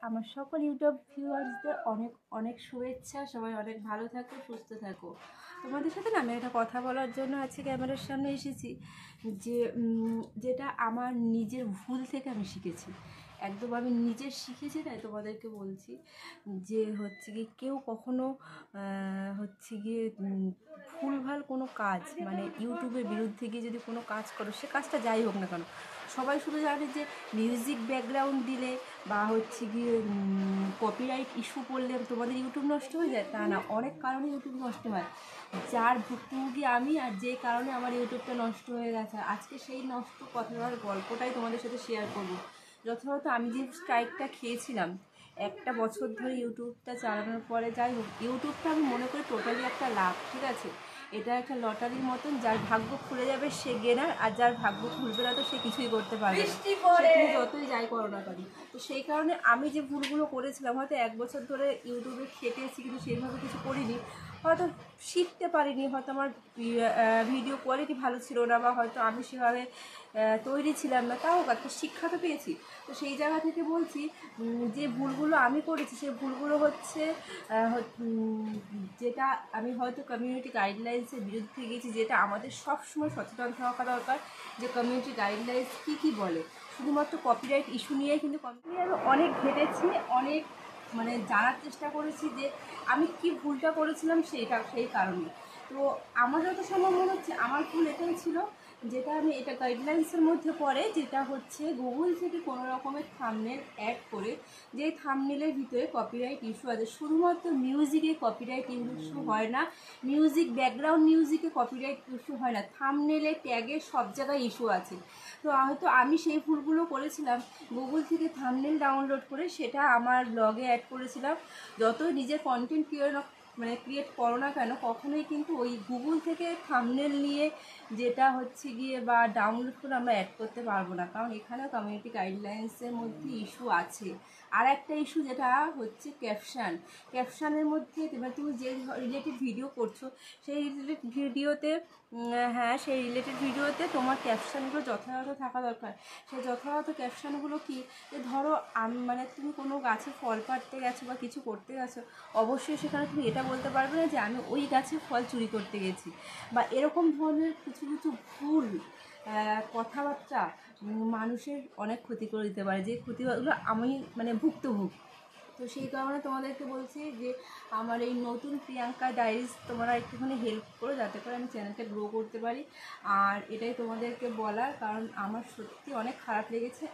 আমার সকল ইউটিউব ভিউয়ার্সদের অনেক অনেক শুভেচ্ছা। সবাই অনেক ভালো থাকো, সুস্থ থাকো। তোমাদের সাথে না আমি একটা কথা বলার জন্য আজকে ক্যামেরার সামনে এসেছি, যেটা আমার নিজের ভুল থেকে আমি শিখেছি। একদম আমি নিজে শিখেছি, তাই তোমাদেরকে বলছি যে হচ্ছে কি কেউ কখনো হচ্ছে গিয়ে ভুলভাল কোনো কাজ, মানে ইউটিউবের বিরুদ্ধে গিয়ে যদি কোনো কাজ করো, সে কাজটা যাই হোক না কেন, সবাই শুধু জানে যে মিউজিক ব্যাকগ্রাউন্ড দিলে বা হচ্ছে গিয়ে কপিরাইট ইস্যু করলে তোমাদের ইউটিউব নষ্ট হয়ে যায়। তা না, অনেক কারণে ইউটিউব নষ্ট হয়। যার ভুক্তভোগী আমি, আর যে কারণে আমার ইউটিউবটা নষ্ট হয়ে গেছে, আজকে সেই নষ্ট কথার গল্পটাই তোমাদের সাথে শেয়ার করব। যথাযথ আমি যে স্ট্রাইকটা খেয়েছিলাম 1 বছর ধরে ইউটিউবটা চালানোর পরে, যাই হোক, ইউটিউবটা আমি মনে করি টোটালি একটা লাভ, ঠিক আছে? এটা একটা লটারির মতন, যার ভাগ্য খুলে যাবে সে গেনার, আর যার ভাগ্য খুলবে না তো সে কিছুই করতে পারবে না, তুমি যতই যাই করো না কেন। তো সেই কারণে আমি যে ভুলগুলো করেছিলাম, হয়তো 1 বছর ধরে ইউটিউবে খেটেছি কিন্তু সেইভাবে কিছু করিনি, হয়তো শিখতে পারিনি, হয়তো আমার ভিডিও কোয়ালিটি ভালো ছিল না, বা হয়তো আমি সেভাবে তৈরি ছিলাম না, তাও একটা শিক্ষা তো পেয়েছি। তো সেই জায়গা থেকে বলছি, যে ভুলগুলো আমি করেছি সেই ভুলগুলো হচ্ছে যেটা আমি হয়তো কমিউনিটি গাইডলাইন্সের বিরুদ্ধে গেছি, যেটা আমাদের সবসময় সচেতন থাকা দরকার যে কমিউনিটি গাইডলাইন্স কী বলে। শুধুমাত্র কপিরাইট ইস্যু নিয়েই কিন্তু আমি অনেক ঘেটেছি, অনেক মানে জানার চেষ্টা করেছি যে আমি কি ভুলটা করেছিলাম সেই কারণে। তো আমার যত সম্ভব মনে হচ্ছে আমার ভুল এটাই ছিল, যেটা আমি এটা গাইডলাইন্সের মধ্যে পড়ে, যেটা হচ্ছে গুগল থেকে কোনো রকমের থাম্বনেল অ্যাড করে, যে থাম্বনেলের ভিতরে কপিরাইট ইস্যু আছে। শুধুমাত্র মিউজিকে কপিরাইট ইস্যু হয় না, মিউজিক ব্যাকগ্রাউন্ড মিউজিকে কপিরাইট ইস্যু হয় না, থাম্বনেলে ট্যাগে সব জায়গায় ইস্যু আছে। তো হয়তো আমি সেই ভুলগুলো করেছিলাম, গুগল থেকে থাম্বনেল ডাউনলোড করে সেটা আমার ব্লগে অ্যাড করেছিলাম। যতই নিজের কন্টেন্ট ক্রিয়েট করো না কেন, কখনোই কিন্তু ওই গুগল থেকে থাম্বনেল নিয়ে যেটা হচ্ছে গিয়ে বা ডাউনলোড করে আমরা অ্যাড করতে পারবো না, কারণ এখানেও কমিউনিটি গাইডলাইন্সের মধ্যে ইস্যু আছে। আর একটা ইস্যু যেটা হচ্ছে ক্যাপশানের মধ্যে তুমি যে রিলেটেড ভিডিও করছো সেই রিলেটেড ভিডিওতে, সেই রিলেটেড ভিডিওতে তোমার ক্যাপশানগুলো যথাযথ থাকা দরকার। সেই যথাযথ ক্যাপশানগুলো কি, যে ধরো তুমি কোনো গাছে ফল পাড়তে গেছো বা কিছু করতে গেছো, অবশ্যই সেখানে তুমি এটা বলতে পারবে না যে আমি ওই গাছে ফল চুরি করতে গেছি, বা এরকম ধরনের কিছু কিছু ভুল কথাবার্তা মানুষের অনেক ক্ষতি করে দিতে পারে, যে ক্ষতিগুলো আমি ভুক্তভোগী। তো সেই কারণে তোমাদেরকে বলছি যে আমার এই নতুন প্রিয়াঙ্কা ডায়েরিজ তোমরা একটুখানি হেল্প করো, যাতে করে আমি চ্যানেলটা গ্রো করতে পারি। আর এটাই তোমাদেরকে বলার কারণ, আমার সত্যি অনেক খারাপ লেগেছে।